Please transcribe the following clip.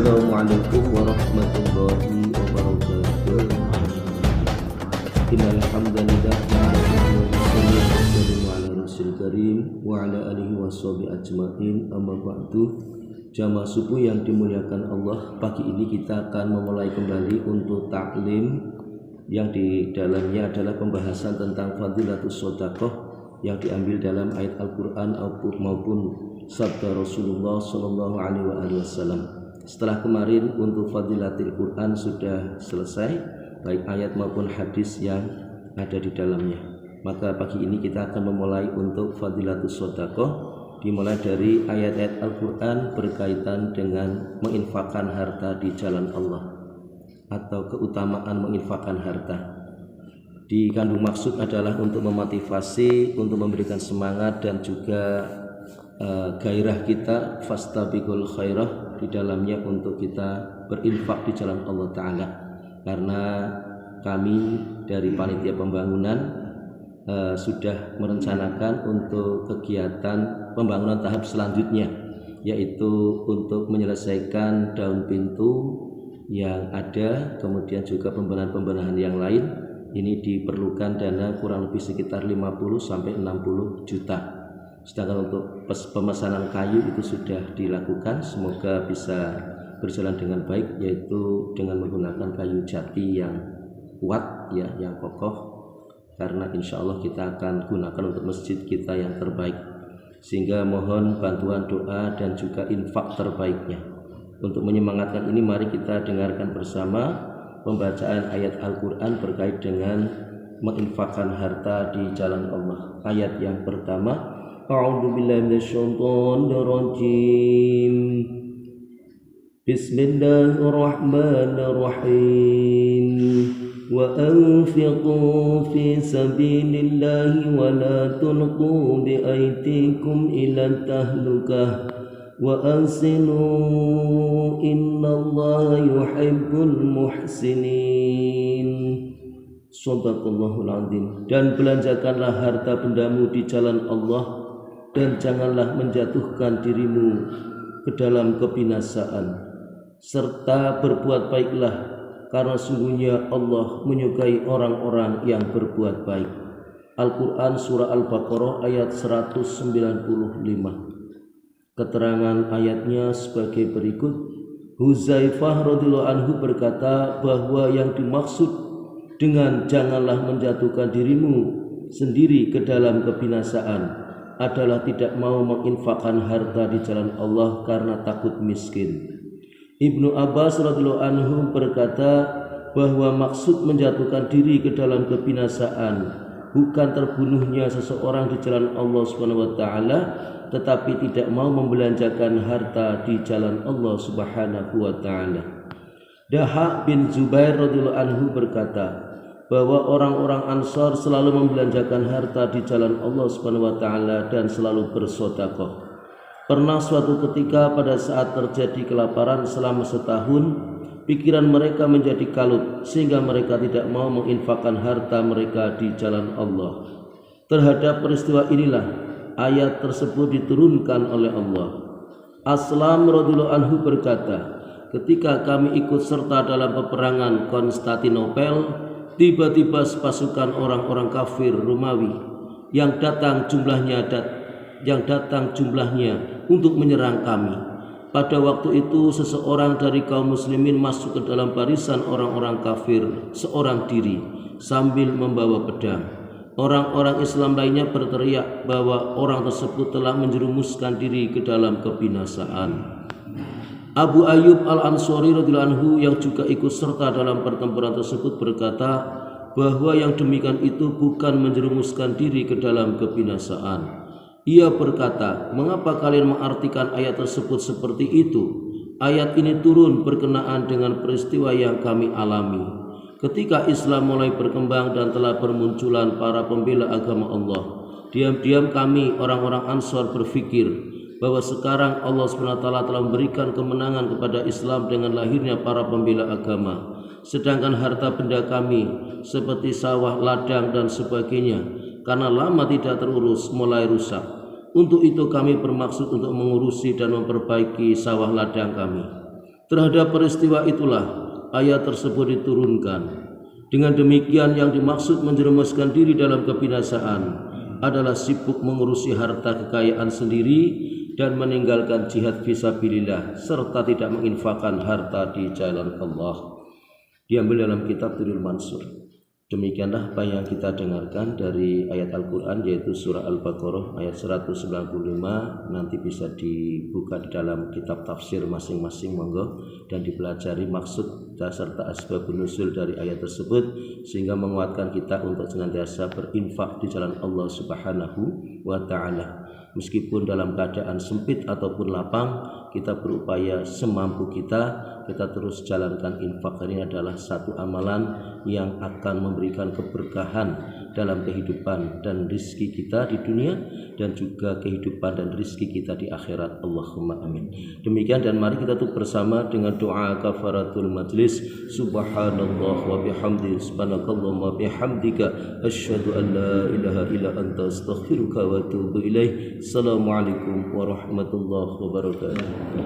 Assalamualaikum warahmatullahi wabarakatuh. Innal hamdalillah nahmaduhu wa nusalli ala rasulil karim wa ala alihi washabihi ajmain. Amma ba'du. Jamaah subuh yang dimuliakan Allah, pagi ini kita akan memulai kembali untuk taklim yang di dalamnya adalah pembahasan tentang fadilatus shadaqah yang diambil dalam ayat Al-Quran maupun sabda Rasulullah Sallallahu Alaihi Wasallam. Setelah kemarin untuk fadilatil Quran sudah selesai, baik ayat maupun hadis yang ada di dalamnya. Maka pagi ini kita akan memulai untuk fadilatus shadaqah, dimulai dari ayat-ayat Al-Quran berkaitan dengan menginfakkan harta di jalan Allah atau keutamaan menginfakkan harta. Dikandung maksud adalah untuk memotivasi, untuk memberikan semangat dan juga gairah kita fastabiqul khairah di dalamnya untuk kita berinfak di jalan Allah Ta'ala. Karena kami dari panitia pembangunan sudah merencanakan untuk kegiatan pembangunan tahap selanjutnya, yaitu untuk menyelesaikan daun pintu yang ada, kemudian juga pembenahan-pembenahan yang lain. Ini diperlukan dana kurang lebih sekitar 50-60 juta. Sedangkan untuk pemesanan kayu itu sudah dilakukan, semoga bisa berjalan dengan baik, yaitu dengan menggunakan kayu jati yang kuat ya, yang kokoh, karena insya Allah kita akan gunakan untuk masjid kita yang terbaik. Sehingga mohon bantuan doa dan juga infak terbaiknya. Untuk menyemangatkan ini, mari kita dengarkan bersama pembacaan ayat Al-Quran berkait dengan menginfakkan harta di jalan Allah. Ayat yang pertama, A'udzubillahi minasyaitonirrajim. Bismillahirrahmanirrahim. Wa anfiqu fi sabilillahi wa la tulqu bi aydikum ila tahlukah wa ahsinu innallaha yuhibbul muhsinin. Shadaqallahul azim. Dan belanjakanlah harta bendamu di jalan Allah, dan janganlah menjatuhkan dirimu ke dalam kebinasaan, serta berbuat baiklah, karena sungguhnya Allah menyukai orang-orang yang berbuat baik. Al-Quran Surah Al-Baqarah ayat 195. Keterangan ayatnya sebagai berikut. Huzaifah radhiyallahu anhu berkata bahwa yang dimaksud dengan janganlah menjatuhkan dirimu sendiri ke dalam kebinasaan adalah tidak mau menginfakkan harta di jalan Allah karena takut miskin. Ibnu Abbas radhiyallahu anhu berkata bahwa maksud menjatuhkan diri ke dalam kebinasaan bukan terbunuhnya seseorang di jalan Allah Subhanahu wa taala, tetapi tidak mau membelanjakan harta di jalan Allah Subhanahu wa taala. Dahak bin Zubair radhiyallahu anhu berkata bahwa orang-orang Ansar selalu membelanjakan harta di jalan Allah Subhanahu wa taala dan selalu bersedekah. Pernah suatu ketika pada saat terjadi kelaparan selama setahun, pikiran mereka menjadi kalut sehingga mereka tidak mau menginfakkan harta mereka di jalan Allah. Terhadap peristiwa inilah ayat tersebut diturunkan oleh Allah. Aslam radhiyallahu anhu berkata, ketika kami ikut serta dalam peperangan Konstantinopel, tiba-tiba pasukan orang-orang kafir Romawi yang datang jumlahnya untuk menyerang kami. Pada waktu itu seseorang dari kaum muslimin masuk ke dalam barisan orang-orang kafir seorang diri sambil membawa pedang. Orang-orang Islam lainnya berteriak bahwa orang tersebut telah menjerumuskan diri ke dalam kebinasaan. Abu Ayyub Al-Ansari radhiyallahu anhu yang juga ikut serta dalam pertempuran tersebut berkata bahwa yang demikian itu bukan menjerumuskan diri ke dalam kebinasaan. Ia berkata, mengapa kalian mengartikan ayat tersebut seperti itu? Ayat ini turun berkenaan dengan peristiwa yang kami alami. Ketika Islam mulai berkembang dan telah bermunculan para pembela agama Allah, diam-diam kami orang-orang Ansar berpikir bahwa sekarang Allah SWT telah memberikan kemenangan kepada Islam dengan lahirnya para pembela agama. Sedangkan harta benda kami seperti sawah, ladang dan sebagainya karena lama tidak terurus mulai rusak. Untuk itu kami bermaksud untuk mengurusi dan memperbaiki sawah ladang kami. Terhadap peristiwa itulah ayat tersebut diturunkan. Dengan demikian yang dimaksud menjerumuskan diri dalam kebinasaan adalah sibuk mengurusi harta kekayaan sendiri dan meninggalkan jihad fisabilillah serta tidak menginfakkan harta di jalan Allah. Diambil dalam kitab Durrul Mansur. Demikianlah apa yang kita dengarkan dari ayat Al-Quran, yaitu surah Al-Baqarah ayat 195. Nanti bisa dibuka di dalam kitab tafsir masing-masing, monggo, dan dipelajari maksud serta asbabun nuzul dari ayat tersebut, sehingga menguatkan kita untuk senantiasa berinfak di jalan Allah Subhanahu wa ta'ala. Meskipun dalam keadaan sempit ataupun lapang, kita berupaya semampu kita terus jalankan infak. Ini adalah satu amalan yang akan memberikan keberkahan dalam kehidupan dan rizki kita di dunia, dan juga kehidupan dan rizki kita di akhirat. Allahumma amin. Demikian, dan mari kita tutup bersama dengan doa kafaratul majlis. Subhanallah wa bihamdi, subhanakallahumma wa bihamdika, asyhadu an la ilaha illa anta, astaghfiruka wa atubu ilaih. Assalamualaikum warahmatullahi wabarakatuh.